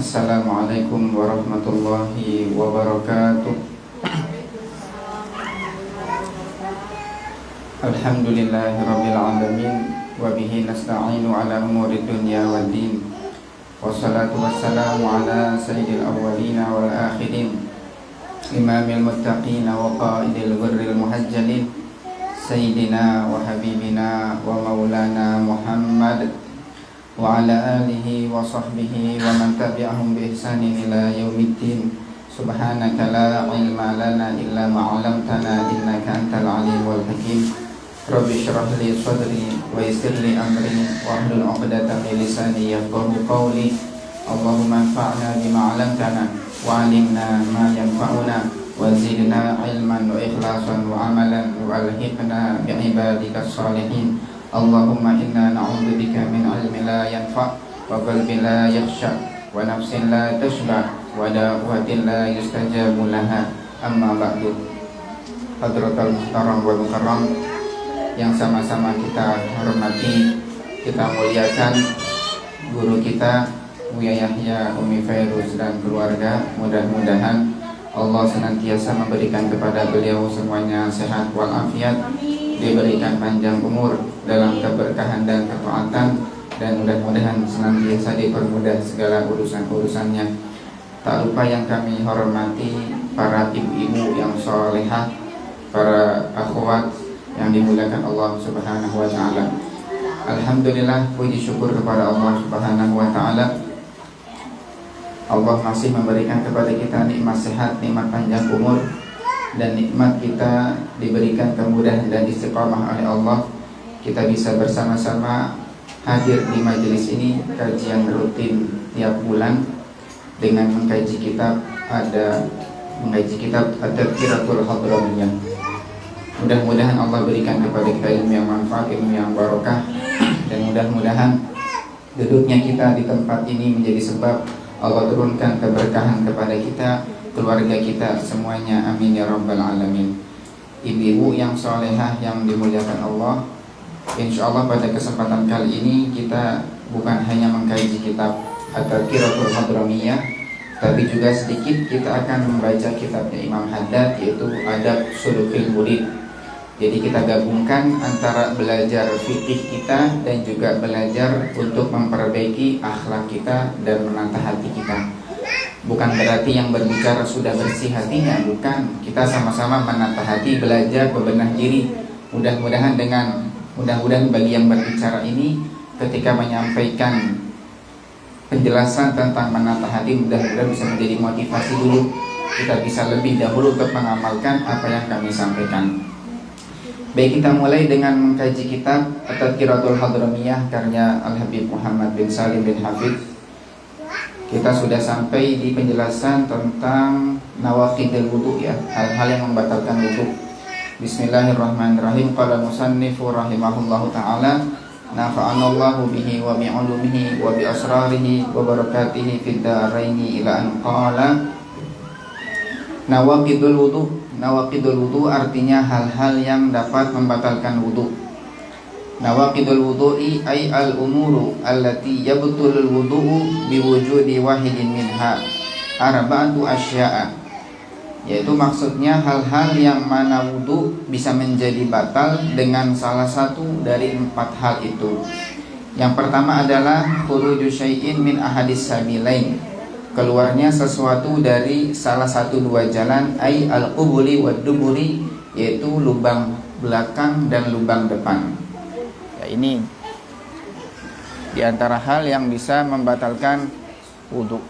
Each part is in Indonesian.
Assalamualaikum warahmatullahi wabarakatuh. Alhamdulillahirabbil alamin wa bihi nasta'inu ala umuri dunya waddin. Wassalatu wassalamu ala sayyidil awwalin wal akhirin, imamil muttaqin wa qaidil ghurril muhajjalin, sayyidina wa habibina wa maulana Muhammad wa ala alihi wa sahbihi wa man tabi'ahum bi ihsanin ila yaumiddin. Subhanaka la ilma lana illa ma 'allamtana innaka antal alimul hakim. Rabbi shrah li sadri wa yassir li amri wa hlul 'uqdatam min lisani yafqahu qawli. Allahumma anfa'na bima 'allamtana wa 'allimna ma yanfa'una wa zidna ilman wa ikhlasan wa amalan wa alhiqna bi ibadikas shalihin. Allahumma inna na'udzubika min ilmin la yanfa' wa qalbin la yakhsha wa nafsin la tashba' wa da'watin la yustajabu laha. Amma ba'du. Hadratal muhtaram wa mukarram yang sama-sama kita hormati, kita muliakan guru kita Buya Yahya, Umi Fairuz dan keluarga. Mudah-mudahan Allah senantiasa memberikan kepada beliau semuanya sehat walafiat, diberikan panjang umur dalam keberkahan dan ketaatan, dan mudah-mudahan senantiasa dipermudah segala urusan-urusannya. Tak lupa yang kami hormati para ibu-ibu yang solehah, para akhwat yang dimuliakan Allah Subhanahu wa ta'ala. Alhamdulillah, puji syukur kepada Allah Subhanahu wa ta'ala. Allah masih memberikan kepada kita nikmat sehat, nikmat panjang umur, dan nikmat kita diberikan kemudahan dan istiqamah oleh Allah. Kita bisa bersama-sama hadir di majelis ini, kajian rutin tiap bulan dengan mengkaji kitab At-Tadhkiratul Hadramiyah. Mudah-mudahan Allah berikan kepada kita ilmu yang manfaat, ilmu yang barokah, dan mudah-mudahan duduknya kita di tempat ini menjadi sebab Allah turunkan keberkahan kepada kita, keluarga kita semuanya. Amin ya rabbal alamin. Ibu-ibu yang solehah yang dimuliakan Allah, insya Allah pada kesempatan kali ini kita bukan hanya mengkaji kitab At-Tadhkiratul Hadramiyah, tapi juga sedikit kita akan membaca kitabnya Imam Haddad, yaitu Adab Sulukil Murid. Jadi kita gabungkan antara belajar fikih kita dan juga belajar untuk memperbaiki akhlak kita dan menata hati kita. Bukan berarti yang berbicara sudah bersih hatinya, bukan. Kita sama-sama menata hati, belajar bebenah diri. Mudah-mudahan bagi yang berbicara ini, ketika menyampaikan penjelasan tentang menata hati, mudah-mudahan bisa menjadi motivasi dulu. Kita bisa lebih dahulu untuk mengamalkan apa yang kami sampaikan. Baik, kita mulai dengan mengkaji kitab At-Tadhkiratul Hadramiyah karya Al-Habib Muhammad bin Salim bin Hafidh. Kita sudah sampai di penjelasan tentang nawaqidul wudu, ya, hal-hal yang membatalkan wudu. Bismillahirrahmanirrahim. Qala musannifu rahimahullahu ta'ala, nafa'anallahu bihi wa bi'ulumihi wa bi asrarihi wa barakatihi fid dharaini ila an qala nawaqidul wudu. Nawaqidul wudu artinya hal-hal yang dapat membatalkan wudu. Nawaqidul wudu'i ay al-umuru allati yabtulul wudu'u biwujudi wahidin minha arba'atu asya'a, yaitu maksudnya hal-hal yang mana wudu bisa menjadi batal dengan salah satu dari 4 hal itu. Yang pertama adalah khuruju syai'in min ahadis sabilain, keluarnya sesuatu dari salah satu 2 jalan, ay al-qubuli wad duburi, yaitu lubang belakang dan lubang depan. Ya, ini di antara hal yang bisa membatalkan wudu.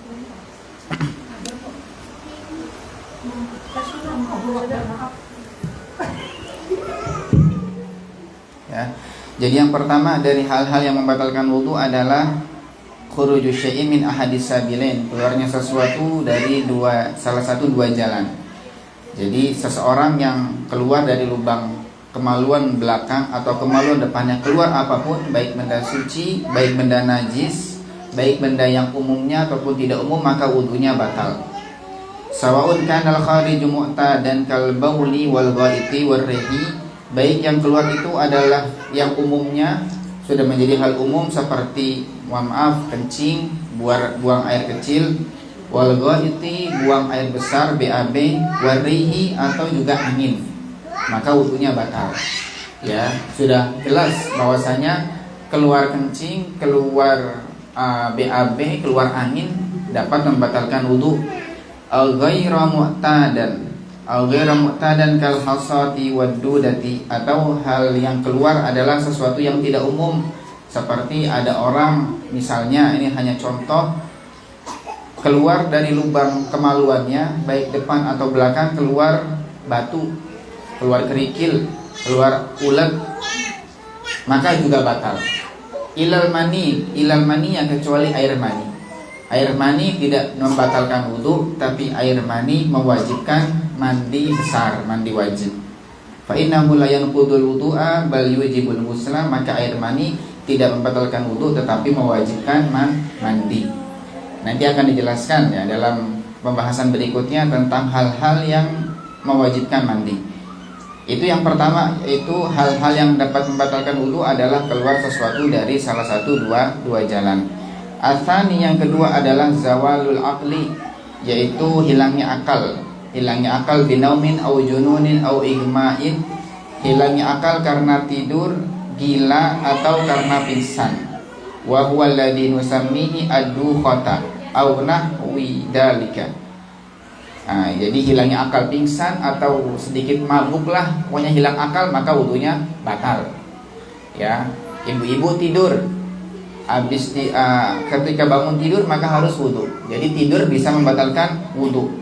Ya. Jadi yang pertama dari hal-hal yang membatalkan wudu adalah khuruju syai'in min ahadis sabilain, keluarnya sesuatu dari salah satu 2 jalan. Jadi seseorang yang keluar dari lubang kemaluan belakang atau kemaluan depannya, keluar apapun, baik benda suci, baik benda najis, baik benda yang umumnya ataupun tidak umum, maka wudunya batal. Sawaun kanal khariju mu'tadan kal bauli wal ghaiti war rihi, baik yang keluar itu adalah yang umumnya sudah menjadi hal umum seperti mohon maaf, kencing, buang air kecil, wal ghaiti, buang air besar, BAB, warihi, atau juga angin, maka wudunya batal. Ya, sudah jelas bahwasanya keluar kencing, keluar BAB, keluar angin dapat membatalkan wudu. Al-ghairu mu'tadan kal hasati waddudati, atau hal yang keluar adalah sesuatu yang tidak umum, seperti ada orang, misalnya ini hanya contoh, keluar dari lubang kemaluannya baik depan atau belakang keluar batu, keluar kerikil, keluar ulet, maka juga batal. Ilal mani ya, kecuali air mani. Air mani tidak membatalkan wudu, tapi air mani mewajibkan mandi besar, mandi wajib. Fa innahu la yanqudul wudu'a bal yujibul ghusla, maka air mani tidak membatalkan wudu tetapi mewajibkan mandi. Nanti akan dijelaskan ya dalam pembahasan berikutnya tentang hal-hal yang mewajibkan mandi. Itu yang pertama, itu hal-hal yang dapat membatalkan wudu adalah keluar sesuatu dari salah satu dua jalan. Atsani, yang kedua adalah zawalul aqli, yaitu hilangnya akal. Hilangnya akal binaumin au jununin au igma'in, hilangnya akal karena tidur, gila, atau karena pingsan. Wa huwa alladhi nusammihi ad-dukhata au nahwi dalika. Jadi hilangnya akal, pingsan atau sedikit mabuk lah, pokoknya hilang akal, maka wudunya batal. Ya, ibu-ibu tidur, ketika bangun tidur maka harus wudu. Jadi tidur bisa membatalkan wudu.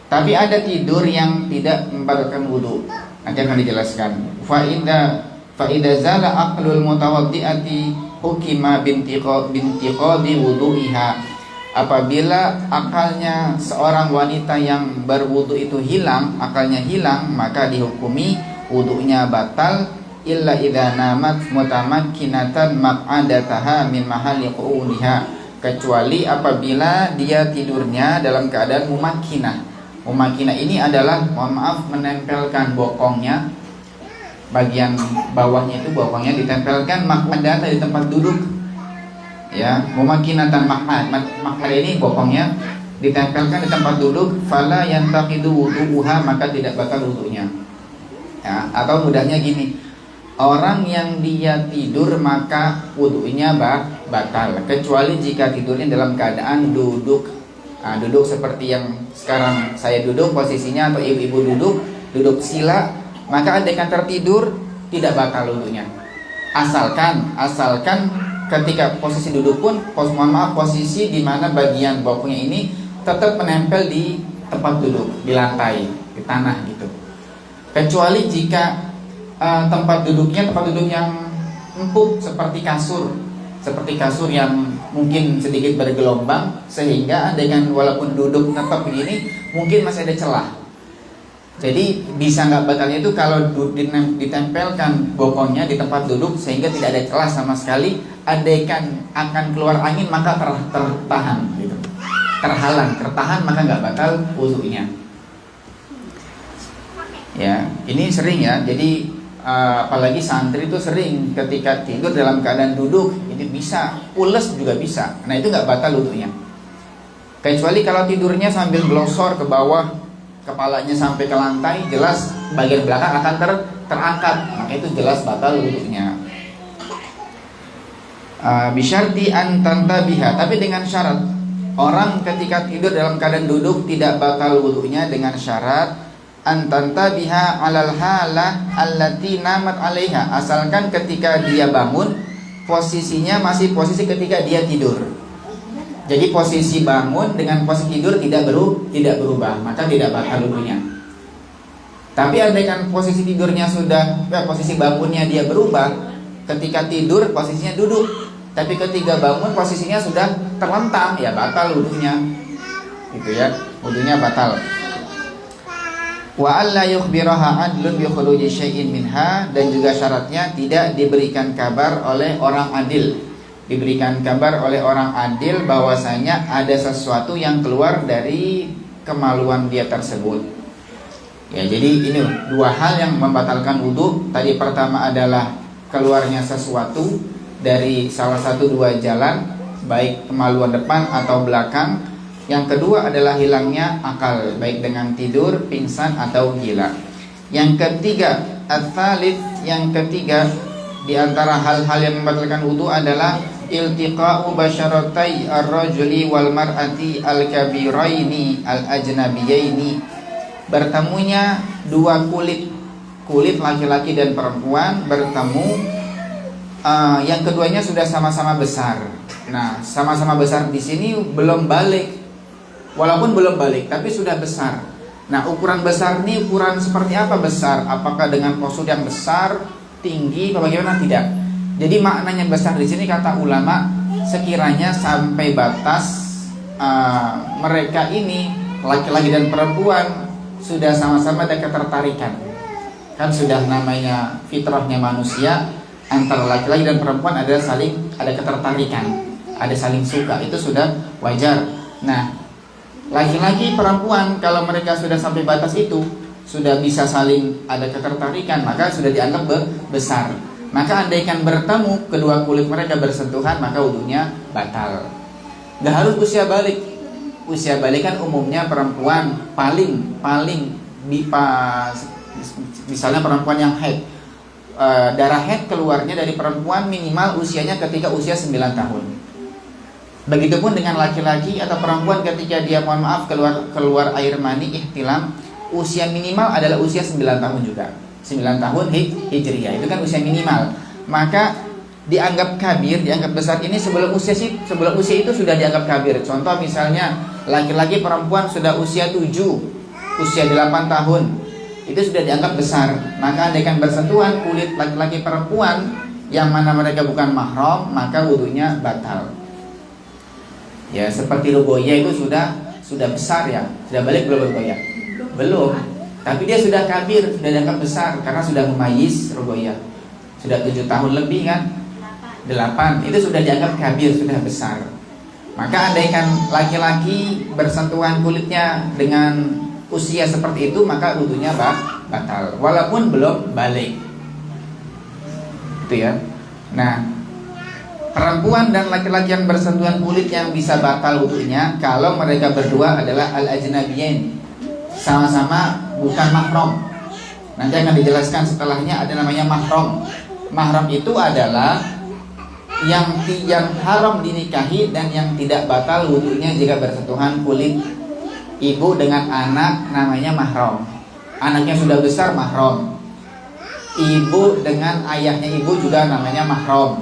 Tapi ada tidur yang tidak membatalkan wudu. Nanti akan dijelaskan. Fa idza zala aqlul mutawaddiati hukima bintiqadi wudu'iha. Apabila akalnya seorang wanita yang berwudu itu hilang, akalnya hilang, maka dihukumi wudunya batal illa idza namat mutamakkinatan maq'adataha min mahalli qu'udiha, kecuali apabila dia tidurnya dalam keadaan mumakkinah. Mumakkinah ini adalah, mohon maaf, menempelkan bokongnya, bagian bawahnya itu bokongnya ditempelkan maq'adata di tempat duduk. Ya, mumakkinatan maq'ad ini bokongnya ditempelkan di tempat duduk, fala yantaqidu wudu'uha, maka tidak batal wudunya. Ya, atau mudahnya gini, orang yang dia tidur maka wudunya batal, kecuali jika tidurnya dalam keadaan duduk. Duduk seperti yang sekarang saya duduk posisinya, atau ibu-ibu duduk sila, maka andaikan tertidur tidak batal wudunya. Asalkan ketika posisi duduk pun, posisi di mana bagian bokongnya ini tetap menempel di tempat duduk, di lantai, di tanah gitu. Kecuali jika tempat duduk yang empuk seperti kasur yang mungkin sedikit bergelombang, sehingga dengan walaupun duduk tetap begini mungkin masih ada celah. Jadi bisa nggak batalnya itu kalau ditempelkan bokongnya di tempat duduk sehingga tidak ada celah sama sekali. Andaikan akan keluar angin maka tertahan gitu. Tertahan maka nggak batal wudunya. Ya, ini sering ya. Jadi apalagi santri itu sering ketika tidur dalam keadaan duduk, ini bisa, pules juga bisa. Nah, itu nggak batal wudunya. Kecuali kalau tidurnya sambil glosor ke bawah, kepalanya sampai ke lantai, jelas bagian belakang akan terangkat, maka itu jelas batal wudunya. Bisyarti an tantabiha, tapi dengan syarat, orang ketika tidur dalam keadaan duduk tidak batal wudunya dengan syarat an tantabiha alal halah allati namat alaiha, asalkan ketika dia bangun posisinya masih posisi ketika dia tidur. Jadi posisi bangun dengan posisi tidur tidak berubah, maka tidak batal wudunya. Tapi andaikan posisi tidurnya posisi bangunnya dia berubah, ketika tidur posisinya duduk, tapi ketika bangun posisinya sudah terlentang, ya batal wudunya. Gitu ya, wudunya batal. Wa alla yukhbiraha adlun bi khuruji syai'in minha, dan juga syaratnya tidak diberikan kabar oleh orang adil. Diberikan kabar oleh orang adil bahwasanya ada sesuatu yang keluar dari kemaluan dia tersebut. Ya, jadi ini dua hal yang membatalkan wudu. Tadi pertama adalah keluarnya sesuatu dari salah satu dua jalan, baik kemaluan depan atau belakang. Yang kedua adalah hilangnya akal, baik dengan tidur, pingsan atau gila. Yang ketiga, yang ketiga di antara hal-hal yang membatalkan wudu adalah iltiqa'u basyaratai ar-rajuli wal mar'ati al-kabiraini al-ajnabiyaini. Bertemunya dua kulit laki-laki dan perempuan bertemu, yang keduanya sudah sama-sama besar. Nah, sama-sama besar di sini belum balik. Walaupun belum balik tapi sudah besar. Nah, ukuran besar ini ukuran seperti apa besar? Apakah dengan postur yang besar, tinggi, atau bagaimana? Tidak. Jadi maknanya besar di sini kata ulama sekiranya sampai batas mereka ini laki-laki dan perempuan sudah sama-sama ada ketertarikan. Kan sudah namanya fitrahnya manusia, antara laki-laki dan perempuan ada ketertarikan, ada saling suka, itu sudah wajar. Nah, laki-laki perempuan kalau mereka sudah sampai batas itu, sudah bisa saling ada ketertarikan, maka sudah dianggap besar. Maka andaikan bertemu kedua kulit mereka bersentuhan, maka wudunya batal. Gak harus usia balik. Usia balik kan umumnya perempuan paling misalnya perempuan yang haid, darah haid keluarnya dari perempuan minimal usianya ketika usia 9 tahun. Begitupun dengan laki-laki atau perempuan ketika dia keluar air mani ihtilam, usia minimal adalah usia 9 tahun juga. 9 tahun hijriyah itu kan usia minimal. Maka dianggap kabir, dianggap besar ini sebelum usia itu sudah dianggap kabir. Contoh misalnya laki-laki perempuan sudah usia 7, usia 8 tahun, itu sudah dianggap besar. Maka andaikan bersentuhan kulit laki-laki perempuan yang mana mereka bukan mahram, maka wudunya batal. Ya, seperti rugoya itu sudah besar ya. Sudah balik belum rugoya? Belum. Tapi dia sudah kabir, sudah dianggap besar karena sudah memayis rugoya. Sudah 7 tahun lebih kan? 8. Itu sudah dianggap kabir, sudah besar. Maka andaikan laki-laki bersentuhan kulitnya dengan usia seperti itu, maka wudunya batal walaupun belum balik. Itu ya. Nah, perempuan dan laki-laki yang bersentuhan kulit yang bisa batal wudunya kalau mereka berdua adalah al-ajnabiyin, sama-sama bukan mahram. Nanti akan dijelaskan setelahnya ada namanya mahram. Mahram itu adalah yang haram dinikahi dan yang tidak batal wudunya jika bersentuhan kulit. Ibu dengan anak namanya mahram. Anaknya sudah besar mahram. Ibu dengan ayahnya ibu juga namanya mahram.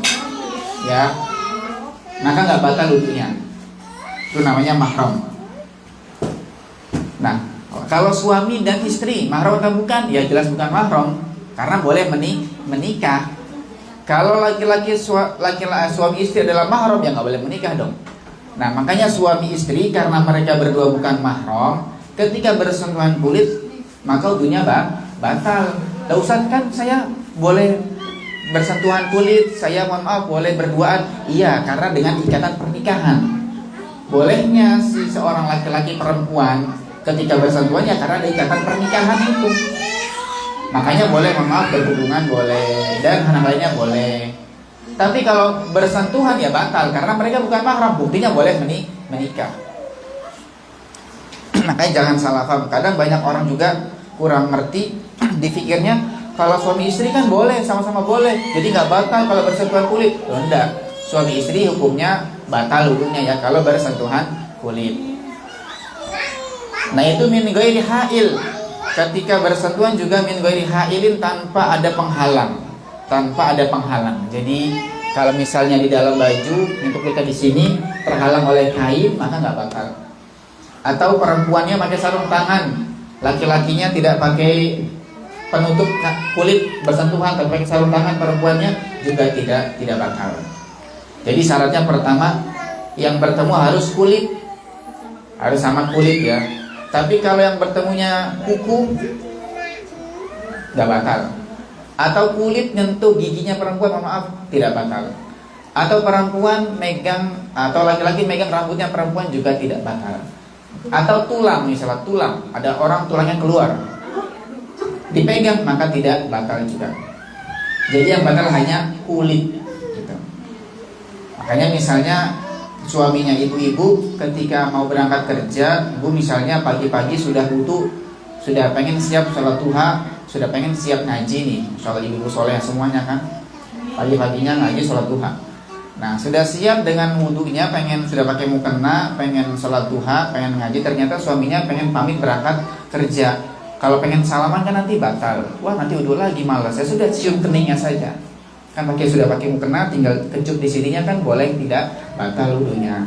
Ya, maka nggak batal wudunya. Itu namanya mahram. Nah, kalau suami dan istri mahram atau bukan? Ya jelas bukan mahram karena boleh menikah. Kalau suami istri adalah mahram, ya nggak boleh menikah dong. Nah, makanya suami istri karena mereka berdua bukan mahram, ketika bersentuhan kulit maka wudunya batal. Lah Ustaz, kan saya boleh bersentuhan kulit, saya mohon maaf boleh berduaan. Iya, karena dengan ikatan pernikahan. Bolehnya si seorang laki-laki perempuan ketika bersentuhan ya karena ada ikatan pernikahan itu. Makanya boleh mohon maaf berhubungan boleh dan hal lainnya boleh. Tapi kalau bersentuhan ya batal karena mereka bukan mahram, buktinya boleh menikah. Makanya jangan salah paham. Kadang banyak orang juga kurang ngerti, dipikirnya kalau suami istri kan boleh, sama-sama boleh, jadi nggak batal kalau bersentuhan kulit. Loh, enggak, suami istri hukumnya batal wudunya ya kalau bersentuhan kulit. Nah itu min ghairi ha'il. Ketika bersentuhan juga min ghairi ha'ilin, tanpa ada penghalang. Jadi kalau misalnya di dalam baju untuk kita di sini terhalang oleh kain, maka nggak batal. Atau perempuannya pakai sarung tangan, laki-lakinya tidak pakai penutup kulit bersentuhan tapi pakai sarung tangan, perempuannya juga tidak batal. Jadi syaratnya pertama yang bertemu harus kulit, harus sama kulit ya. Tapi kalau yang bertemunya kuku nggak batal. Atau kulit nyentuh giginya perempuan, maaf, tidak batal. Atau perempuan megang atau laki-laki megang rambutnya perempuan juga tidak batal. Atau tulang, misalnya tulang, ada orang tulangnya keluar, dipegang maka tidak batal juga. Jadi yang batal hanya kulit gitu. Makanya misalnya suaminya ibu-ibu ketika mau berangkat kerja, ibu misalnya pagi-pagi sudah wudu, sudah pengen siap sholat duha, sudah pengen siap ngaji nih. Insyaallah ibu-ibu soleh semuanya kan pagi-paginya ngaji sholat duha. Nah sudah siap dengan wudunya, pengen sudah pakai mukena, pengen sholat duha, pengen ngaji, ternyata suaminya pengen pamit berangkat kerja. Kalau pengen salaman kan nanti batal. Wah nanti wudu lagi malas. Saya sudah cium keningnya saja. Kan sudah pakai mukena, tinggal kecup di sininya kan boleh tidak batal wudunya.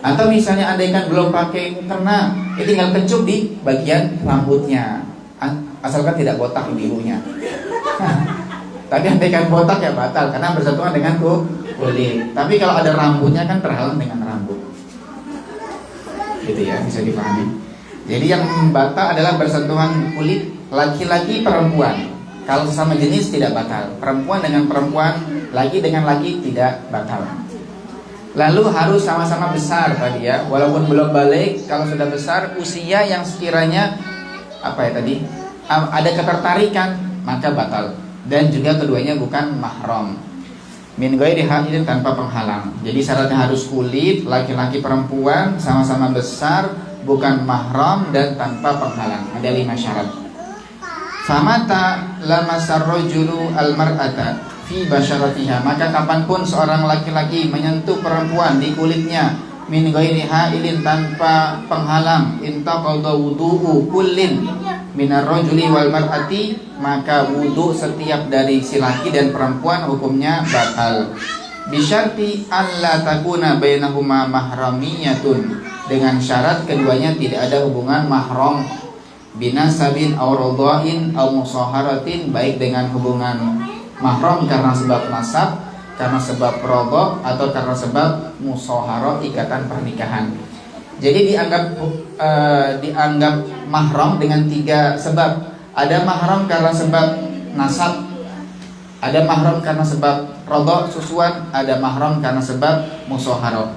Atau misalnya andaikan belum pakai mukena, tinggal kecup di bagian rambutnya. Asalkan tidak botak ibunya. Tapi andaikan botak ya batal karena bersentuhan dengan kulit. Tapi kalau ada rambutnya kan terhalang dengan rambut. Gitu ya, bisa dipahami. Jadi yang batal adalah bersentuhan kulit laki-laki perempuan. Kalau sesama jenis tidak batal. Perempuan dengan perempuan, laki dengan laki tidak batal. Lalu harus sama-sama besar tadi ya. Walaupun belum balik, kalau sudah besar usia yang sekiranya ada ketertarikan maka batal. Dan juga keduanya bukan mahram. Min ghairi haidin, tanpa penghalang. Jadi syaratnya harus kulit, laki-laki perempuan, sama-sama besar, bukan mahram dan tanpa penghalang. Ada 5 syarat. Famata lamasar rajulu almar'ata fi basharatiha, maka kapanpun seorang laki-laki menyentuh perempuan di kulitnya, min ghairi haidin, tanpa penghalang, intaqadha wudu'u kullin minar rajuli wal mar'ati, maka wudu setiap dari si laki dan perempuan hukumnya batal. Bisyarti alla takuna bainahuma mahramiyatun, dengan syarat keduanya tidak ada hubungan mahram, binasabin aw radhain aw musaharatin, baik dengan hubungan mahram karena sebab nasab, karena sebab radha, atau karena sebab musaharah, ikatan pernikahan. Jadi dianggap mahram dengan 3 sebab. Ada mahram karena sebab nasab, ada mahram karena sebab radha susuan, ada mahram karena sebab musaharah.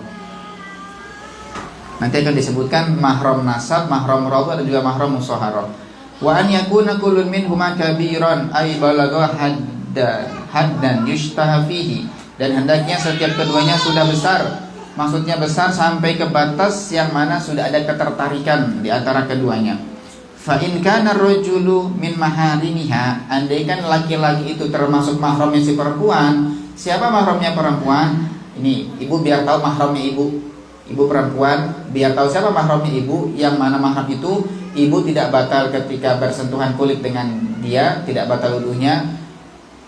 Nanti akan disebutkan mahram nasab, mahram radha, dan juga mahram musaharah. Wa an yakuna kullun minhuma kabiran ay balagha haddan yushtaha fihi, dan hendaknya setiap keduanya sudah besar. Maksudnya besar sampai ke batas yang mana sudah ada ketertarikan di antara keduanya. Fa in kana rajulu min maharimiha, andaikan laki-laki itu termasuk mahramnya si perempuan. Siapa mahramnya perempuan? Ini ibu biar tahu mahramnya ibu. Ibu perempuan biar tahu siapa mahramnya ibu. Yang mana mahram itu ibu tidak batal ketika bersentuhan kulit dengan dia, tidak batal wudunya.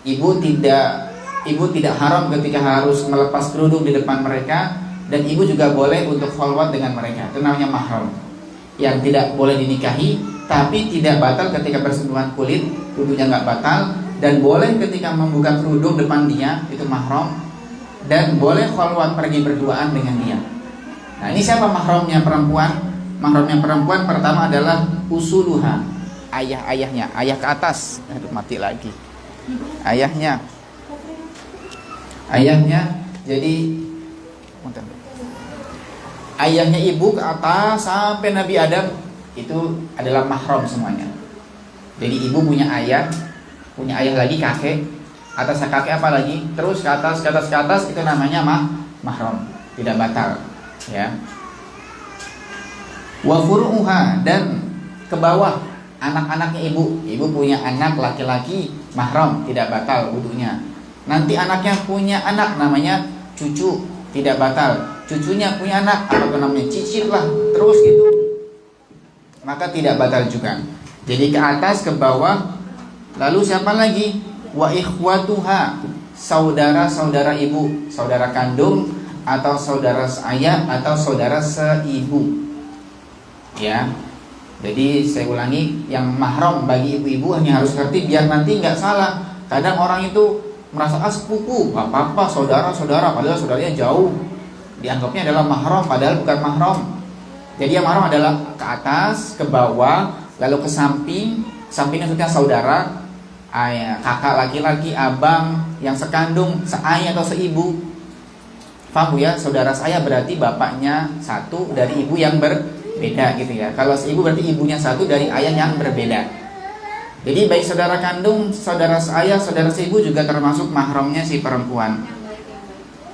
Ibu tidak haram ketika harus melepas kerudung di depan mereka. Dan ibu juga boleh untuk khalwat dengan mereka. Itu namanya mahram. Yang tidak boleh dinikahi, tapi tidak batal ketika bersentuhan kulit, wudunya nggak batal. Dan boleh ketika membuka kerudung depan dia, itu mahram. Dan boleh khalwat, pergi berduaan dengan dia. Nah ini siapa mahramnya perempuan? Mahramnya perempuan pertama adalah usuluha, ayahnya, ayah ke atas. Aduh, mati lagi. Ayahnya. Jadi ayahnya ibu ke atas sampai Nabi Adam itu adalah mahram semuanya. Jadi ibu punya ayah lagi kakek, atasnya kakek apa lagi, terus ke atas itu namanya mahram, tidak batal, ya. Wa furu'uha, dan ke bawah anak-anaknya ibu punya anak laki-laki, mahram, tidak batal wudunya. Nanti anaknya punya anak namanya cucu, tidak batal. Cucunya punya anak, apa namanya, cicit lah, terus gitu, maka tidak batal juga. Jadi ke atas, ke bawah. Lalu siapa lagi? Wa ikhwatuha, saudara-saudara ibu, saudara kandung atau saudara seayah atau saudara seibu, ya. Jadi saya ulangi, yang mahram bagi ibu-ibu hanya harus ngerti biar nanti nggak salah. Kadang orang itu merasa sepupu, nggak apa-apa, saudara-saudara, padahal saudaranya jauh, dianggapnya adalah mahram, padahal bukan mahram. Jadi yang mahram adalah ke atas, ke bawah, lalu ke samping. Sampingnya maksudnya saudara, ayah, kakak laki-laki, abang, yang sekandung, seayah atau seibu. Paham ya? Saudara saya berarti bapaknya satu dari ibu yang berbeda gitu ya. Kalau seibu berarti ibunya satu dari ayah yang berbeda. Jadi baik saudara kandung, saudara seayah, saudara seibu juga termasuk mahramnya si perempuan.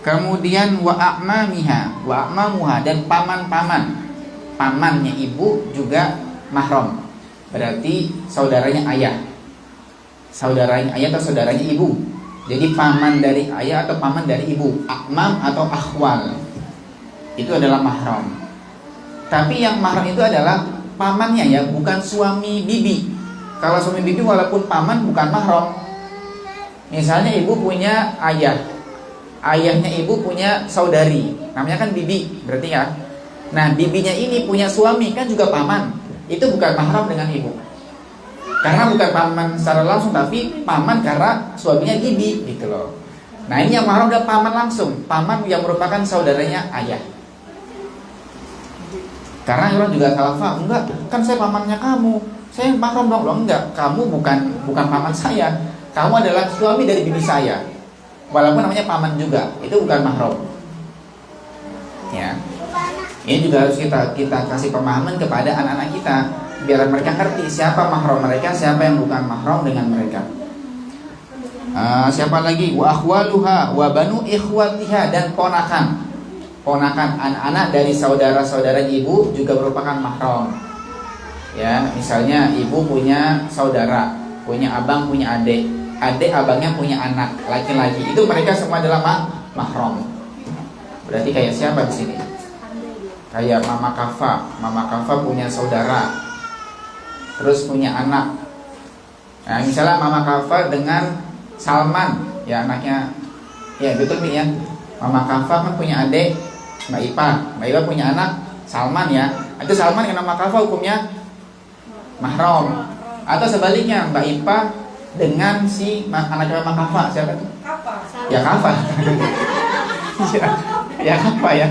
Kemudian wa a'mamiha, wa a'mamuha, dan paman-paman. Pamannya ibu juga mahram. Berarti saudaranya ayah. Saudaranya ayah atau saudaranya ibu. Jadi paman dari ayah atau paman dari ibu, akmam atau akhwal. Itu adalah mahram. Tapi yang mahram itu adalah pamannya ya, bukan suami bibi. Kalau suami bibi walaupun paman bukan mahram. Misalnya ibu punya ayah, ayahnya ibu punya saudari, namanya kan bibi, berarti ya. Nah, bibinya ini punya suami, kan juga paman. Itu bukan mahram dengan ibu. Karena bukan paman secara langsung, tapi paman karena suaminya bibi, gitu loh. Nah, ini yang mahram udah paman langsung, paman yang merupakan saudaranya ayah. Karena orang juga salah paham, enggak, kan saya pamannya kamu, saya mahram dong. Loh, enggak, kamu bukan paman saya. Kamu adalah suami dari bibi saya. Walaupun namanya paman juga, itu bukan mahram. Ya. Ini juga harus kita kasih pemahaman kepada anak-anak kita, biar mereka ngerti siapa mahram mereka, siapa yang bukan mahram dengan mereka. Siapa lagi? Wa akhwaluha wa banu ikhwatiha, dan ponakan. Ponakan, anak-anak dari saudara-saudara ibu juga merupakan mahram. Ya, misalnya ibu punya saudara, punya abang, punya adik. Adik abangnya punya anak laki-laki, itu mereka semua adalah mahram. Berarti kayak siapa di sini? Kayak Mama Kafa. Mama Kafa punya saudara, terus punya anak. Nah, misalnya Mama Kafa dengan Salman, ya anaknya, ya betul nih ya. Mama Kafa kan punya adik Mbak Ipa. Mbak Ipa punya anak Salman ya. Itu Salman dengan Mama Kafa hukumnya mahram. Atau sebaliknya, Mbak Ipa dengan si anaknya Mama Kafa, siapa tuh? Kafa. Ya Kafa. ya Kafa ya.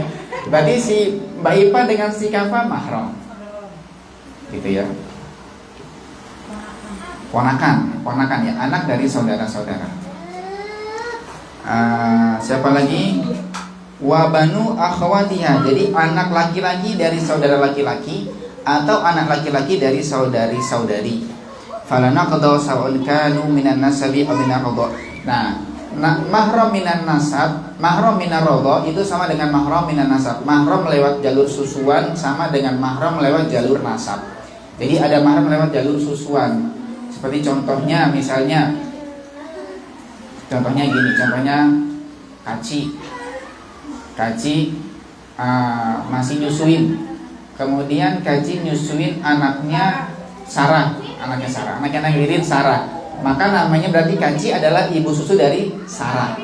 Berarti si Mbak Ipa dengan si Kafa mahram. Gitu ya. Ponakan ya, anak dari saudara-saudara. Siapa lagi? Wa banu akhwatiha, jadi anak laki-laki dari saudara laki-laki atau anak laki-laki dari saudari-saudari. Falana qadaw sawun kanu minan nasabi aw minar radha. Nah, mahram minan nasab, mahram minar radha itu sama dengan mahram minan nasab. Mahram lewat jalur susuan sama dengan mahram lewat jalur nasab. Jadi ada mahram lewat jalur susuan. Seperti contohnya, misalnya contohnya gini, contohnya Kaci masih nyusuin, kemudian Kaci nyusuin anaknya Sarah, anaknya Naglirin Sarah, maka namanya berarti Kaci adalah ibu susu dari Sarah.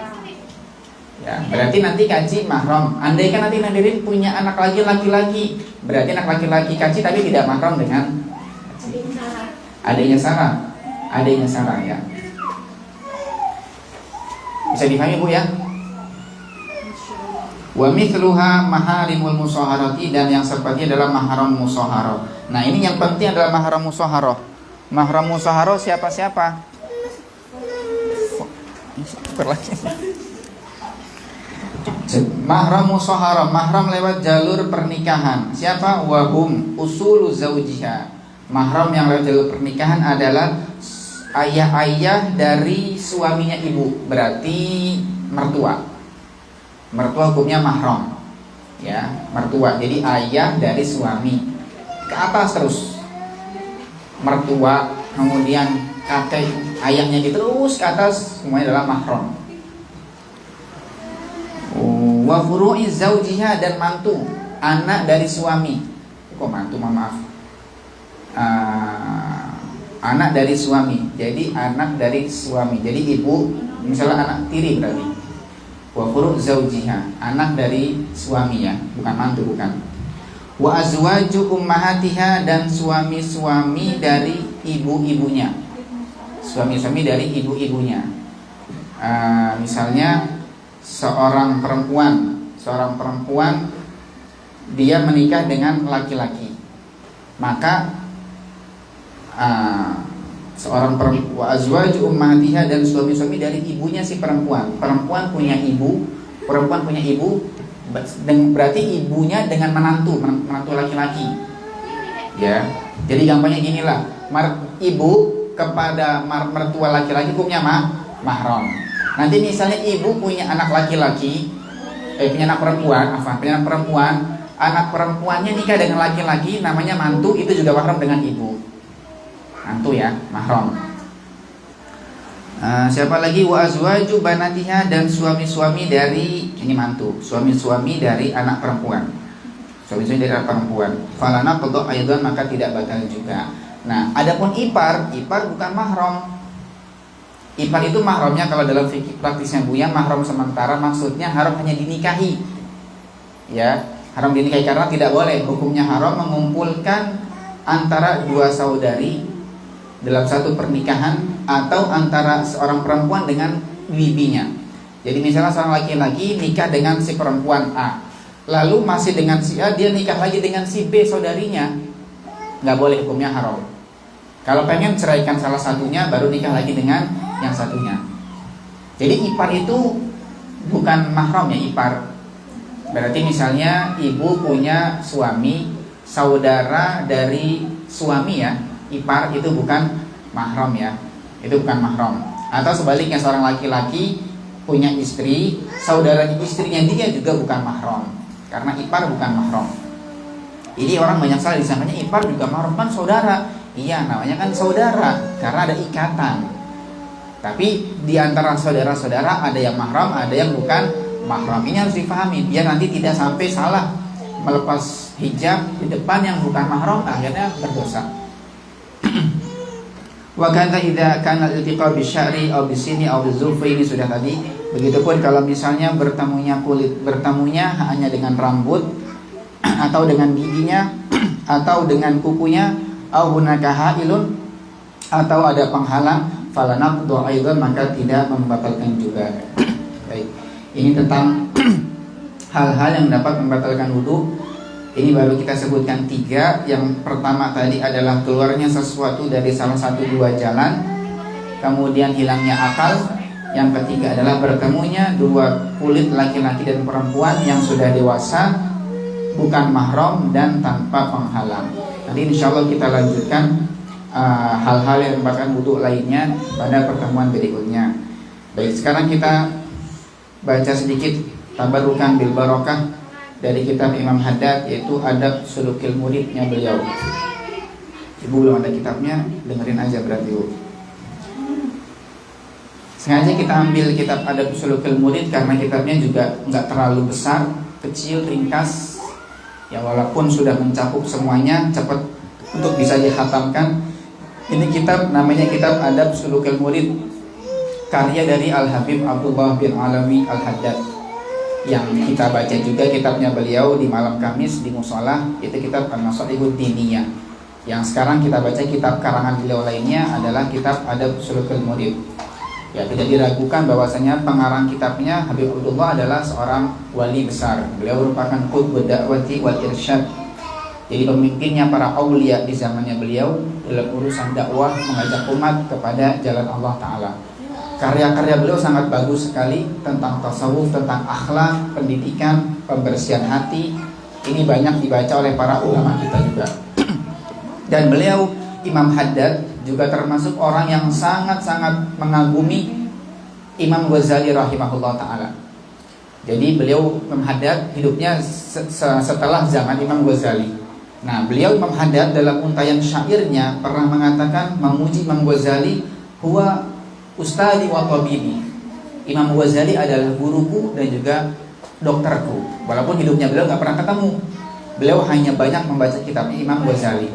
Ya, berarti nanti Kaci mahram. Andaikan nanti Naglirin punya anak lagi laki-laki, berarti anak laki-laki Kaci tapi tidak mahram dengan adiknya Sarah ya. Bisa dipahami Bu ya? Wa mithluha maharimul musaharati, dan yang seperti adalah mahram musaharah. Nah, ini yang penting adalah mahram musaharah. Mahram musaharah siapa-siapa? Mahram musaharah, mahram lewat jalur pernikahan. Siapa? Wahum usulu zaujiha. Mahram yang lewat jalur pernikahan adalah ayah-ayah dari suaminya ibu, berarti mertua. Mertua hukumnya mahram. Ya, mertua. Jadi ayah dari suami. Ke atas terus. Mertua, kemudian kakek ayahnya gitu terus ke atas, semuanya adalah mahram. Wa furu'i zaujiha, dan mantu, anak dari suami. Kok mantu, maaf. Anak dari suami. Jadi anak dari suami. Jadi ibu, misalnya anak tiri berarti. Wa furu' zaujiha, anak dari suami ya, bukan mantu, bukan. Wa azwaju ummahatiha, dan suami-suami dari ibu-ibunya. Suami-suami dari ibu-ibunya. Misalnya seorang perempuan dia menikah dengan laki-laki, maka seorang perempuan, azwaju ummahatiha, dan suami-suami dari ibunya si perempuan. Perempuan punya ibu, berarti ibunya dengan menantu laki-laki. Ya. Jadi gampangnya ginilah, ibu kepada mertua laki-laki hukumnya mahram. Nanti misalnya ibu punya anak laki-laki, punya anak perempuan, punya anak perempuan, anak perempuannya nikah dengan laki-laki namanya mantu, itu juga mahram dengan ibu. Mantu ya, mahram. Siapa lagi? Wa azwaju banatiha, dan suami-suami dari, ini mantu, suami-suami dari anak perempuan. Suami-suami dari anak perempuan. Falana qadha aidan, maka tidak batal juga. Nah, adapun ipar bukan mahram. Ipar itu mahramnya kalau dalam fikih praktisnya Buya, mahram sementara maksudnya haram hanya dinikahi. Ya, haram dinikahi karena tidak boleh, hukumnya haram mengumpulkan antara dua saudari dalam satu pernikahan atau antara seorang perempuan dengan bibinya. Jadi misalnya seorang laki-laki nikah dengan si perempuan A, lalu masih dengan si A dia nikah lagi dengan si B saudarinya, nggak boleh, hukumnya haram. Kalau pengen ceraikan salah satunya, baru nikah lagi dengan yang satunya. Jadi ipar itu bukan mahram ya, ipar. Berarti misalnya ibu punya suami, saudara dari suami ya, ipar itu bukan mahram ya, itu bukan mahram. Atau sebaliknya, seorang laki-laki punya istri, saudara istrinya dia juga bukan mahram, karena ipar bukan mahram. Jadi orang banyak salah disangkanya ipar juga mahram, kan saudara. Iya, namanya kan saudara karena ada ikatan. Tapi di antara saudara-saudara ada yang mahram, ada yang bukan mahram. Ini harus difahami biar nanti tidak sampai salah melepas hijab di depan yang bukan mahram, akhirnya berdosa. Wa kana idza kana al-iltiqa bisya'ri aw bisini aw bizulfi, ini sudah tadi. Begitupun kalau misalnya bertemunya kulit, bertemunya hanya dengan rambut atau dengan giginya atau dengan kukunya, au hunaka hailun, atau ada penghalang, fala naqdu aidan, maka tidak membatalkan juga. Baik. Ini tentang hal-hal yang dapat membatalkan wudu. Ini baru kita sebutkan 3. Yang pertama tadi adalah keluarnya sesuatu dari salah satu dua jalan, kemudian hilangnya akal. Yang ketiga adalah bertemunya dua kulit laki-laki dan perempuan yang sudah dewasa, bukan mahram dan tanpa penghalang. Nanti insya Allah kita lanjutkan hal-hal yang membatalkan wudu lainnya pada pertemuan berikutnya. Baik, sekarang kita baca sedikit tabarukan bil barokah dari kitab Imam Haddad, yaitu Adab Sulukil Muridnya beliau. Ibu belum ada kitabnya, dengerin aja berarti Bu. Sengaja kita ambil kitab Adab Sulukil Murid karena kitabnya juga nggak terlalu besar, kecil, ringkas. Ya walaupun sudah mencakup semuanya, cepat untuk bisa dihatamkan. Ini kitab namanya kitab Adab Sulukil Murid, karya dari Al-Habib Abdullah bin Alawi Al-Haddad, yang kita baca juga kitabnya beliau di malam Kamis di musola, itu kitab An-Nasaihud Diniyah. Yang sekarang kita baca kitab karangan beliau lainnya adalah kitab Adab Sulukil Murid. Ya, tidak diragukan bahwasanya pengarang kitabnya Habib Abdullah adalah seorang wali besar. Beliau merupakan qutbud da'wati wal irsyad. Jadi pemimpinnya para aulia di zamannya beliau dalam urusan dakwah, mengajak umat kepada jalan Allah Ta'ala. Karya-karya beliau sangat bagus sekali tentang tasawuf, tentang akhlak, pendidikan, pembersihan hati. Ini banyak dibaca oleh para ulama kita juga. Dan beliau, Imam Haddad, juga termasuk orang yang sangat-sangat mengagumi Imam Ghazali rahimahullah ta'ala. Jadi beliau, Imam Haddad, hidupnya setelah zaman Imam Ghazali. Nah, beliau Imam Haddad dalam untayan syairnya pernah mengatakan, memuji Imam Ghazali, huwa ustadi wa tabibi. Imam Ghazali adalah guruku dan juga dokterku. Walaupun hidupnya beliau gak pernah ketemu, beliau hanya banyak membaca kitabnya Imam Ghazali.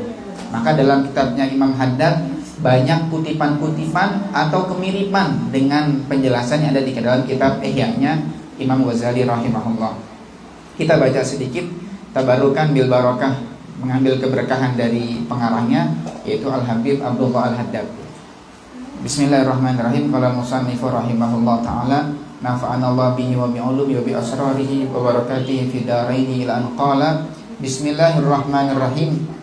Maka dalam kitabnya Imam Haddad banyak kutipan-kutipan atau kemiripan dengan penjelasan yang ada di dalam kitab Ihya-nya Imam Ghazali rahimahullah. Kita baca sedikit tabarukan bil barokah, mengambil keberkahan dari pengarangnya, yaitu Al-Habib Abdullah Al-Haddad. Bismillahirrahmanirrahim. Qala musannifu rahimahullah ta'ala, nafa'anallahu bihi wa bi'ulumi wa bi asrarihi wa barakatihi fi daraini, ila an qala bismillahirrahmanirrahim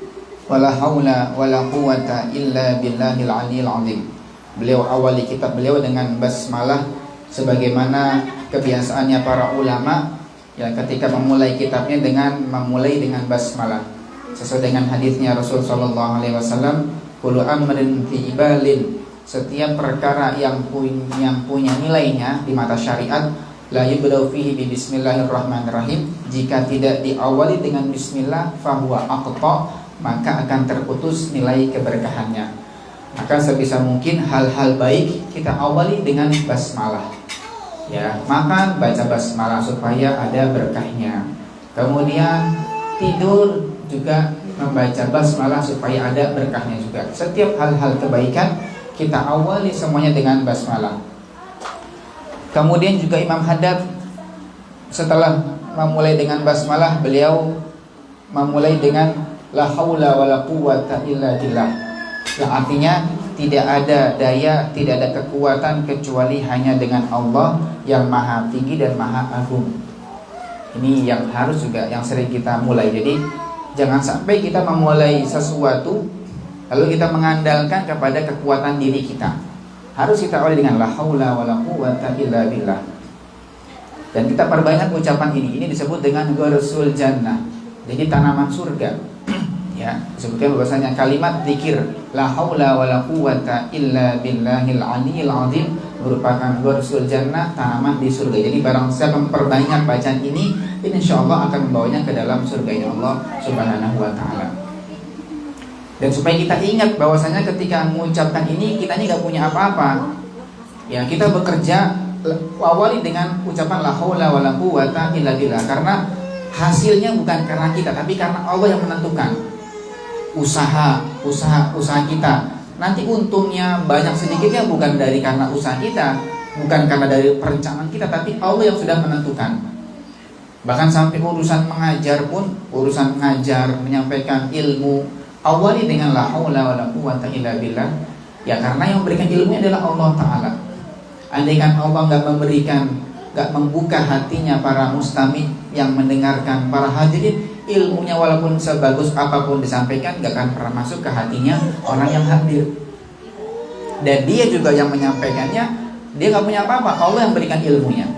wala haula wala quwata illa billahil aliyil azim. Beliau awali kitab beliau dengan basmalah, sebagaimana kebiasaannya para ulama ya, ketika memulai kitabnya memulai dengan basmalah, sesuai dengan hadisnya Rasul sallallahu alaihi wasallam, kullu amrin fi ibalin, setiap perkara yang punya nilainya di mata syariat, la yubda'u fihi bi bismillahirrahmanirrahim, jika tidak diawali dengan bismillah fahuwa aqta, maka akan terputus nilai keberkahannya. Maka sebisa mungkin hal-hal baik kita awali dengan basmalah. Ya, makan baca basmalah supaya ada berkahnya. Kemudian tidur juga membaca basmalah supaya ada berkahnya juga. Setiap hal-hal kebaikan kita awali semuanya dengan basmalah. Kemudian juga Imam Haddad setelah memulai dengan basmalah, beliau memulai dengan la haula wala quwwata illa billah. Yang artinya tidak ada daya, tidak ada kekuatan kecuali hanya dengan Allah yang maha tinggi dan maha agung. Ini yang harus juga yang sering kita mulai. Jadi jangan sampai kita memulai sesuatu lalu kita mengandalkan kepada kekuatan diri kita. Harus kita awali dengan la haula wala quwwata illa billah. Dan kita perbanyak ucapan ini. Ini disebut dengan ghursul jannah. Jadi tanaman surga. Ya, disebutkan bahwasanya kalimat zikir la haula wala quwwata illa billahil aliyil azim merupakan ghursul jannah, tanaman di surga. Jadi barang siapa memperbanyak bacaan ini, insyaallah akan membawanya ke dalam surganya Allah Subhanahu wa taala. Dan supaya kita ingat bahwasanya ketika mengucapkan ini kita ini gak punya apa-apa. Ya, kita bekerja awali dengan ucapan la haula wala quwwata illa billah, karena hasilnya bukan karena kita tapi karena Allah yang menentukan. Usaha kita. Nanti untungnya banyak sedikitnya bukan dari karena usaha kita, bukan karena dari perencanaan kita, tapi Allah yang sudah menentukan. Bahkan sampai urusan mengajar pun, urusan mengajar, menyampaikan ilmu, awali dengan la haula wala quwwata illa billah. Ya, karena yang memberikan ilmunya adalah Allah Ta'ala. Andaikan Allah gak membuka hatinya para mustami yang mendengarkan, para hadirin, ilmunya walaupun sebagus apapun disampaikan gak akan pernah masuk ke hatinya orang yang hadir. Dan dia juga yang menyampaikannya, dia gak punya apa-apa, Allah yang berikan ilmunya.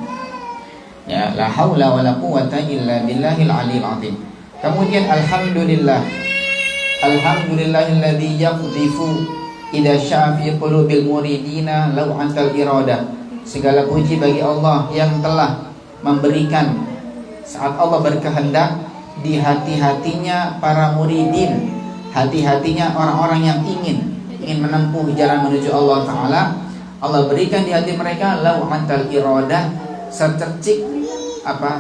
Ya, la haula wala quwwata illa billahil aliyil azim. Kemudian alhamdulillahilladzi yaqdhifu idza syaa fi qulubil muridina law antal iradah. Segala puji bagi Allah yang telah memberikan saat Allah berkehendak di hati-hatinya para muridin, hati-hatinya orang-orang yang ingin menempuh jalan menuju Allah Ta'ala. Allah berikan di hati mereka law antal iradah, secercik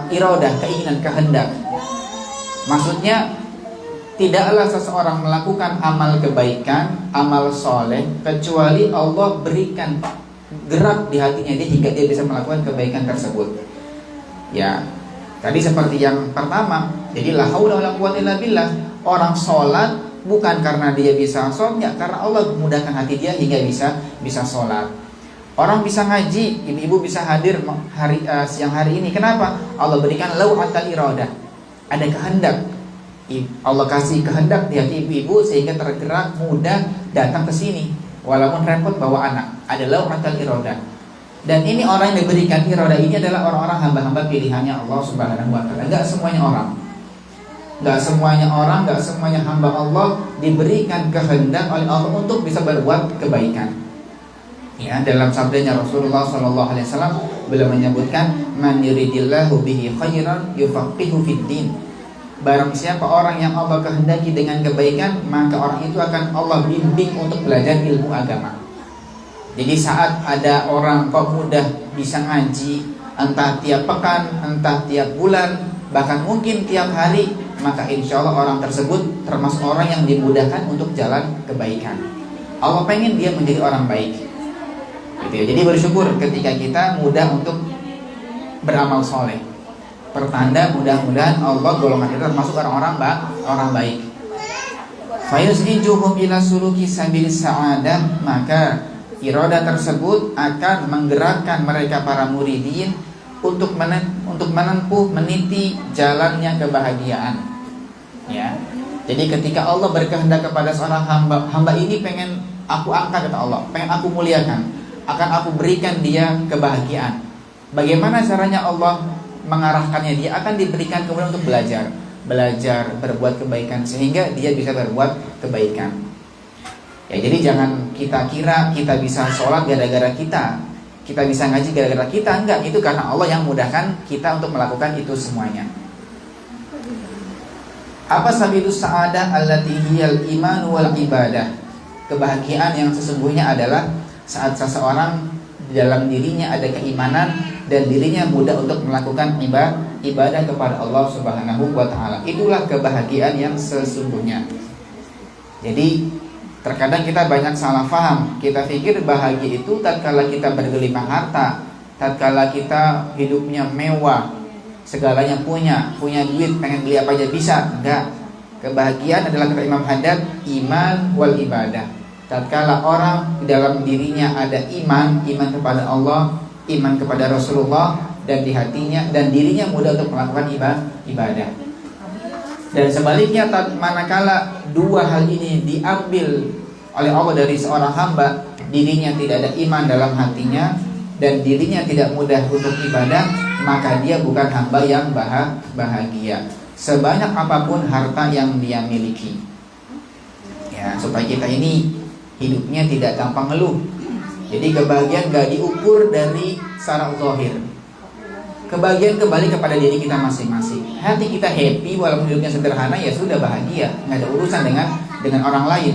iradah, keinginan, kehendak. Maksudnya tidaklah seseorang melakukan amal kebaikan, amal soleh, kecuali Allah berikan gerak di hatinya dia hingga dia bisa melakukan kebaikan tersebut. Ya, tadi seperti yang pertama, jadi la haula wala quwwata illa billah. Orang sholat bukan karena dia bisa sholat, ya, karena Allah memudahkan hati dia hingga bisa sholat. Orang bisa ngaji, ibu-ibu bisa hadir siang hari ini. Kenapa? Allah berikan lau'atal iradah, ada kehendak. Allah kasih kehendak di hati ibu-ibu sehingga tergerak mudah datang ke sini walaupun repot bawa anak. Ada lau'atal iradah. Dan ini orang yang diberikan iradah ini adalah orang-orang hamba-hamba pilihannya Allah Subhanahu wa taala. Enggak semuanya orang, enggak semuanya hamba Allah diberikan kehendak oleh Allah untuk bisa berbuat kebaikan. Ya, dalam sabdanya Rasulullah sallallahu alaihi wasallam beliau menyebutkan man yuridillahu bihi khairan yufaqihu fid din. Barang siapa orang yang Allah kehendaki dengan kebaikan, maka orang itu akan Allah bimbing untuk belajar ilmu agama. Jadi saat ada orang kok mudah bisa ngaji, entah tiap pekan, entah tiap bulan, bahkan mungkin tiap hari, maka insya Allah orang tersebut termasuk orang yang dimudahkan untuk jalan kebaikan. Allah pengen dia menjadi orang baik, gitu ya. Jadi bersyukur ketika kita mudah untuk beramal soleh. Pertanda mudah-mudahan Allah golongan kita termasuk orang baik. Fayusrijuhum ila suluki sabilis sa'adah, maka iradah tersebut akan menggerakkan mereka para muridin untuk menempuh meniti jalannya kebahagiaan. Ya. Jadi ketika Allah berkehendak kepada seorang hamba ini pengen aku angkat, kata Allah, pengen aku muliakan, akan aku berikan dia kebahagiaan. Bagaimana caranya Allah mengarahkannya? Dia akan diberikan kemudian untuk belajar berbuat kebaikan sehingga dia bisa berbuat kebaikan. Ya, jadi jangan kita kira kita bisa sholat gara-gara kita kita bisa ngaji gara-gara kita, enggak, itu karena Allah yang mudahkan kita untuk melakukan itu semuanya. Apa sabilus sa'adah allati hiyal iman wal ibadah? Kebahagiaan yang sesungguhnya adalah saat seseorang di dalam dirinya ada keimanan dan dirinya mudah untuk melakukan ibadah kepada Allah Subhanahu wa taala. Itulah kebahagiaan yang sesungguhnya. Jadi terkadang kita banyak salah paham. Kita pikir bahagia itu tatkala kita bergelimang harta, tatkala kita hidupnya mewah, segalanya punya duit, pengen beli apa aja bisa. Enggak. Kebahagiaan adalah kata Imam Haddad, iman wal ibadah. Tatkala orang di dalam dirinya ada iman kepada Allah, iman kepada Rasulullah, dan di hatinya dan dirinya mudah untuk melakukan ibadah. Dan sebaliknya, manakala dua hal ini diambil oleh Allah dari seorang hamba, dirinya tidak ada iman dalam hatinya dan dirinya tidak mudah untuk ibadah, maka dia bukan hamba yang bahagia. Sebanyak apapun harta yang dia miliki, ya, supaya kita ini hidupnya tidak gampang ngeluh. Jadi kebahagiaan gak diukur dari secara zahir. Kebahagiaan kembali kepada diri kita masing-masing. Hati kita happy walaupun hidupnya sederhana, ya sudah bahagia, nggak ada urusan dengan orang lain.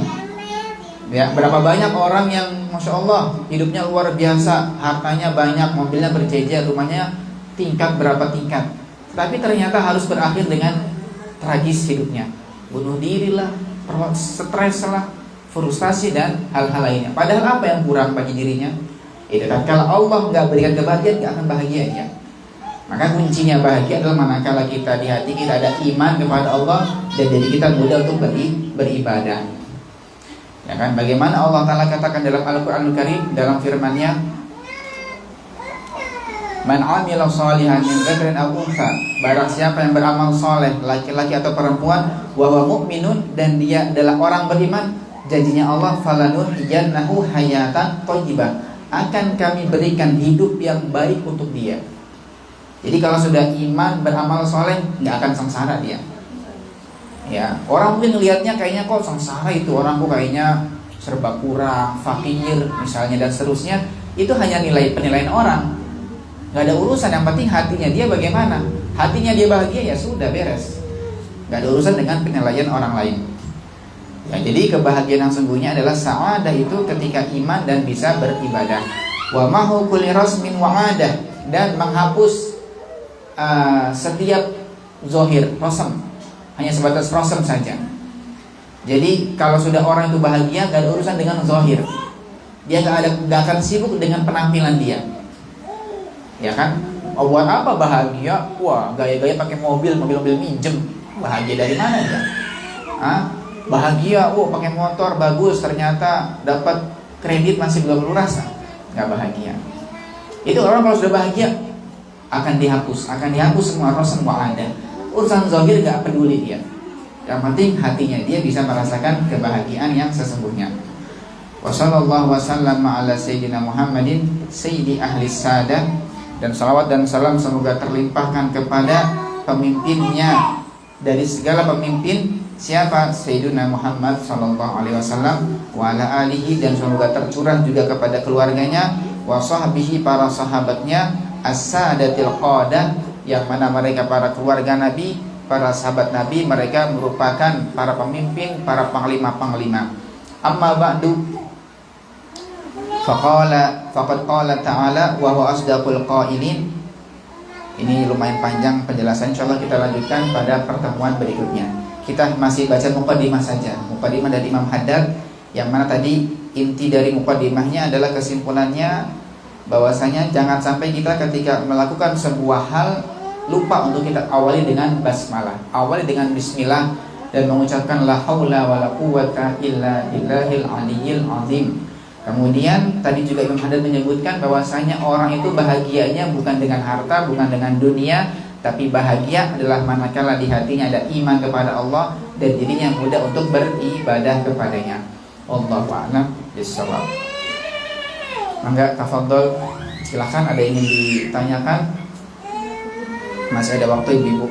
Ya, berapa banyak orang yang masya Allah hidupnya luar biasa, hartanya banyak, mobilnya berjejer, rumahnya tingkat berapa tingkat, tapi ternyata harus berakhir dengan tragis hidupnya, bunuh diri lah, stres lah, frustasi dan hal-hal lainnya. Padahal apa yang kurang bagi dirinya? Itu kan kalau Allah nggak berikan kebahagiaan, nggak akan bahagia ya. Maka kuncinya bahagia adalah manakala kita di hati kita ada iman kepada Allah dan diri kita mudah untuk beribadah. Ya kan? Bagaimana Allah Ta'ala katakan dalam Al-Quranul Karim, dalam firman-Nya, Man 'amila shalihan min dzakarin aw untha, barang siapa yang beramal soleh, laki-laki atau perempuan, wa huwa mu'minun, dan dia adalah orang beriman, janjinya Allah, falanuhyiyannahu hayatan thayyibah, akan kami berikan hidup yang baik untuk dia. Jadi kalau sudah iman, beramal soleh, nggak akan sengsara dia. Ya, orang mungkin ngelihatnya kayaknya kok sengsara itu orang, kok kayaknya serba kurang, fakir misalnya dan seterusnya. Itu hanya penilaian orang. Gak ada urusan, yang penting hatinya dia bagaimana. Hatinya dia bahagia, ya sudah beres. Gak ada urusan dengan penilaian orang lain. Ya, jadi kebahagiaan yang sungguhnya adalah sa'adah itu ketika iman dan bisa beribadah. Wa mahu kulli rasmin wa'adah, dan menghapus setiap zohir, rosem, hanya sebatas rosem saja. Jadi kalau sudah orang itu bahagia, gak ada urusan dengan zohir. Dia gak akan sibuk dengan penampilan dia. Ya kan? Oh, buat apa bahagia? Wah, gaya-gaya pakai mobil minjem. Bahagia dari mana dia? Bahagia, pakai motor bagus, ternyata dapat kredit masih belum lunas. Nggak bahagia. Itu orang kalau sudah bahagia akan dihapus semua rosan ada. Urusan zahir nggak peduli dia. Yang penting hatinya dia bisa merasakan kebahagiaan yang sesungguhnya. Wassallallahu wasallam ala sayyidina Muhammadin sayyidi ahli sadah, dan salawat dan salam semoga terlimpahkan kepada pemimpinnya dari segala pemimpin, siapa? Sayyidina Muhammad sallallahu alaihi wasallam wa ala alihi, dan semoga tercurah juga kepada keluarganya, wa sahbihi, para sahabatnya, as-sadatil qadah, yang mana mereka para keluarga Nabi, para sahabat Nabi, mereka merupakan para pemimpin, para panglima-panglima. Amma ba'du, faqad qala ta'ala wa huwa asdaqul qailin. Ini lumayan panjang penjelasan, insyaallah kita lanjutkan pada pertemuan berikutnya. Kita masih baca muqaddimah saja, muqaddimah dari Imam Haddad, yang mana tadi inti dari muqaddimahnya adalah kesimpulannya bahwasanya jangan sampai kita ketika melakukan sebuah hal lupa untuk kita awali dengan basmalah, awali dengan bismillah, dan mengucapkan la haula wala quwwata illa billahil aliyyil azim. Kemudian tadi juga Imam Haddad menyebutkan bahwasanya orang itu bahagianya bukan dengan harta, bukan dengan dunia, tapi bahagia adalah manakala di hatinya ada iman kepada Allah dan dirinya mudah untuk beribadah kepadanya. Wallahu a'lam bishawab. Mangga tafadhol, silakan, ada yang ingin ditanyakan? Masih ada waktu Ibu.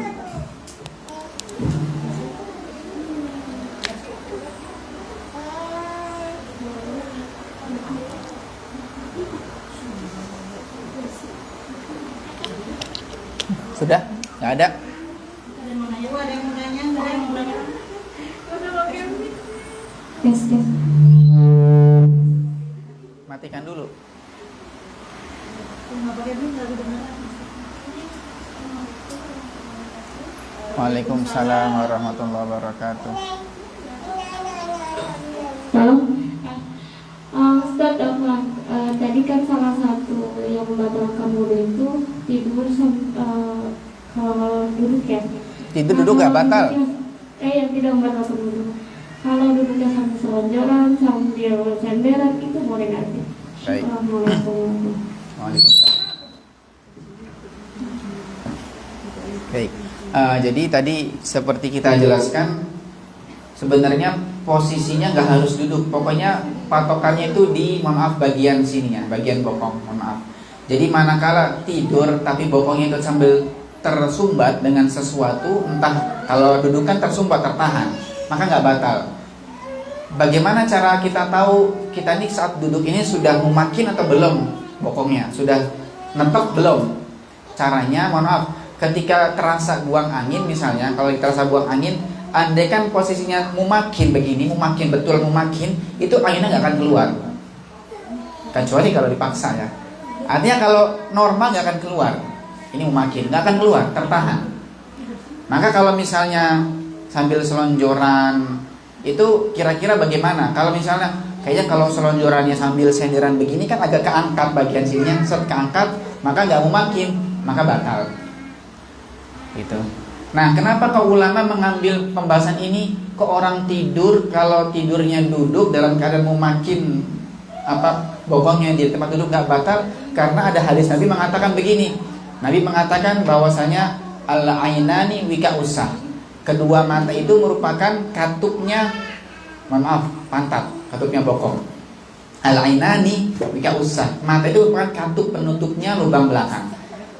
Sudah? Nggak ada? Tes, tes. Matikan dulu. Waalaikumsalam warahmatullahi wabarakatuh. Halo. Ustaz, tadi kan salah satu yang membatalkan wudhu itu tidur kalau duduk ya. Tidur duduk nggak batal? Yang tidak membatalkan wudhu. Kalau duduknya sambil selonjoran, sambil senderan itu boleh nggak sih? Baik. Assalamualaikum. Waalaikumsalam. Baik. Jadi tadi seperti kita jelaskan, sebenarnya posisinya nggak harus duduk. Pokoknya patokannya itu di, maaf, bagian sini ya, bagian bokong, maaf. Jadi manakala tidur tapi bokongnya itu sambil tersumbat dengan sesuatu, entah kalau duduk kan tersumbat, tertahan, maka nggak batal. Bagaimana cara kita tahu kita nih saat duduk ini sudah memakin atau belum bokongnya, sudah netok belum? Caranya, mohon maaf, ketika terasa buang angin misalnya, kalau kita terasa buang angin, andai kan posisinya mumakin begini, mumakin, betul mumakin, itu anginnya nggak akan keluar, kecuali kalau dipaksa ya. Artinya kalau normal nggak akan keluar, ini mumakin, nggak akan keluar, tertahan. Maka kalau misalnya sambil selonjoran, itu kira-kira bagaimana? Kalau misalnya kayaknya kalau selonjorannya sambil senderan begini kan agak keangkat bagian sininya, set keangkat, maka nggak mumakin, maka batal. Gitu. Nah, kenapa kau ulama mengambil pembahasan ini? Kok orang tidur kalau tidurnya duduk dalam keadaan mumakin bokongnya di tempat duduk nggak batal? Karena ada hadis Nabi mengatakan begini. Nabi mengatakan bahwasanya al-ainani wika usah. Kedua mata itu merupakan katupnya, mohon maaf, pantat, katupnya bokong. Al-ainani wika usah. Mata itu merupakan katup penutupnya lubang belakang.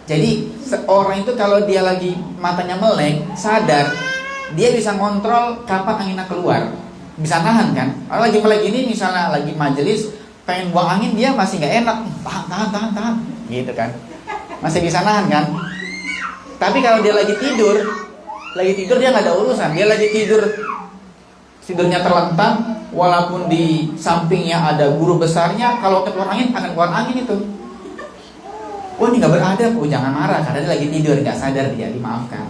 Jadi seorang itu kalau dia lagi matanya melek, sadar, dia bisa kontrol kapan anginnya keluar, bisa nahan kan. Kalau lagi melek ini misalnya lagi majelis, pengen buang angin, dia masih nggak enak, tahan, gitu kan, masih bisa nahan kan. Tapi kalau dia lagi tidur dia nggak ada urusan, dia lagi tidurnya terlentang, walaupun di sampingnya ada guru besarnya, kalau keluar angin akan keluar angin itu. Oh, ini nggak beradab, jangan marah karena dia lagi tidur, nggak sadar dia, dimaafkan.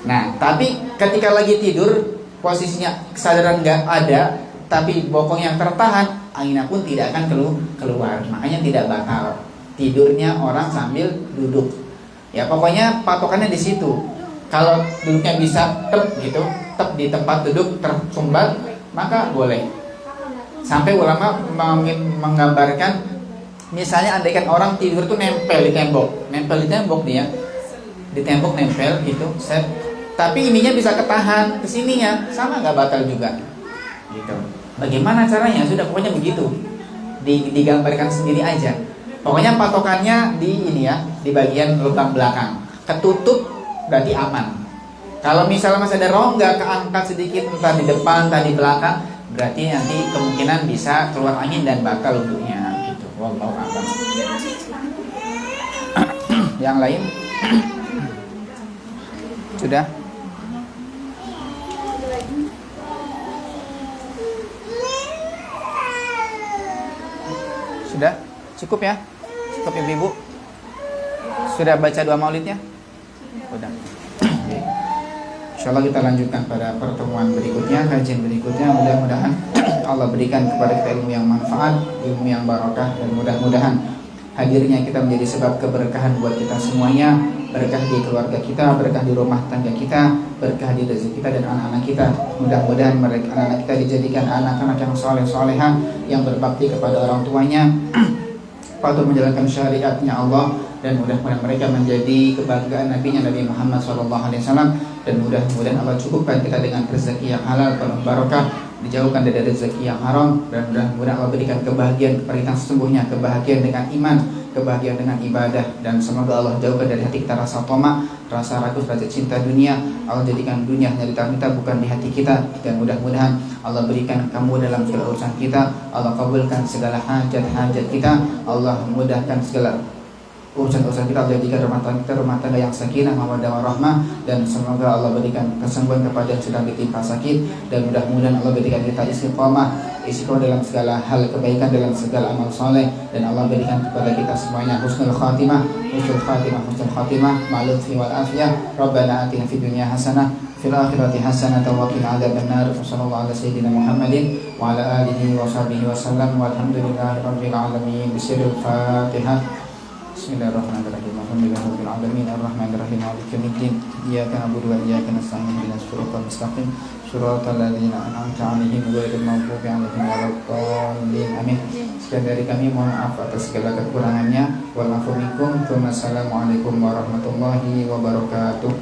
Nah, tapi ketika lagi tidur, posisinya kesadaran nggak ada, tapi bokong yang tertahan, anginnya pun tidak akan keluar. Makanya tidak batal tidurnya orang sambil duduk. Ya, pokoknya patokannya di situ. Kalau duduknya bisa tep gitu, tep di tempat duduk tersumbat, maka boleh. Sampai ulama menggambarkan, misalnya andaikan orang tidur tuh nempel di tembok nih ya, di tembok nempel gitu, set. Tapi ininya bisa ketahan kesininya, sama nggak batal juga. Gitu. Bagaimana caranya? Sudah pokoknya begitu. Digambarkan sendiri aja. Pokoknya patokannya di ini ya, di bagian lubang belakang. Ketutup berarti aman. Kalau misalnya masih ada rongga keangkat sedikit, entah di depan, entah di belakang, berarti nanti kemungkinan bisa keluar angin dan batal wudhunya. Wallahu a'lam. Yang lain? Sudah? Sudah? Cukup ya? Cukup ibu-ibu? Sudah baca doa maulidnya? Sudah. Insyaallah kita lanjutkan pada pertemuan berikutnya, kajian berikutnya. Mudah-mudahan Allah berikan kepada kita ilmu yang manfaat, ilmu yang barakah, dan mudah-mudahan hadirnya kita menjadi sebab keberkahan buat kita semuanya. Berkah di keluarga kita, berkah di rumah tangga kita, berkah di rezeki kita dan anak-anak kita. Mudah-mudahan mereka, anak-anak kita dijadikan anak-anak yang soleh-solehah, yang berbakti kepada orang tuanya, patuh menjalankan syariatnya Allah, dan mudah-mudahan mereka menjadi kebanggaan Nabi-Nya Nabi Muhammad SAW. Dan mudah-mudahan Allah cukupkan kita dengan rezeki yang halal, penuh barakah, dijauhkan dari rezeki yang haram, dan mudah-mudahan Allah berikan kebahagiaan kepada kita sesungguhnya, kebahagiaan dengan iman, kebahagiaan dengan ibadah, dan semoga Allah jauhkan dari hati kita rasa tamak, rasa ragu, rasa cinta dunia. Allah jadikan dunia hanya di tangan kita, bukan di hati kita. Dan mudah-mudahan Allah berikan kamu dalam segala urusan kita, Allah kabulkan segala hajat-hajat kita, Allah mudahkan segala urusan-urusan kita, Allah jadikan rumah tangga yang sakinah, mawaddah warahmah, dan semoga Allah berikan kesembuhan kepada yang sedang ditimpa sakit, dan mudah-mudahan Allah berikan kita istiqomah dalam segala hal kebaikan, dalam segala amal soleh, dan Allah berikan kepada kita semuanya husnul khatimah ma'lutfi wal afiyah. Rabbana atina fid dunya hasanah fil akhirati hasanah wa qina adzabannar. Sallallahu ala sayyidina Muhammadin wa ala alihi wa sahbihi wa sallam, walhamdulillahi rabbil alamin. Bismillahil Fatihah. Bismillahirrahmanirrahim. Alhamdulillahirabbil alamin arrahmanirrahim maliki yaumiddin. Iyyaka na'budu wa iyyaka nasta'in ihdinas siratal mustaqim siratal ladzina an'amta 'alaihim ghairil maghdubi 'alaihim waladdallin. Amin. Sekian dari kami, mohon maaf atas segala kekurangannya. Wal afu minkum. Wassalamualaikum warahmatullahi wabarakatuh.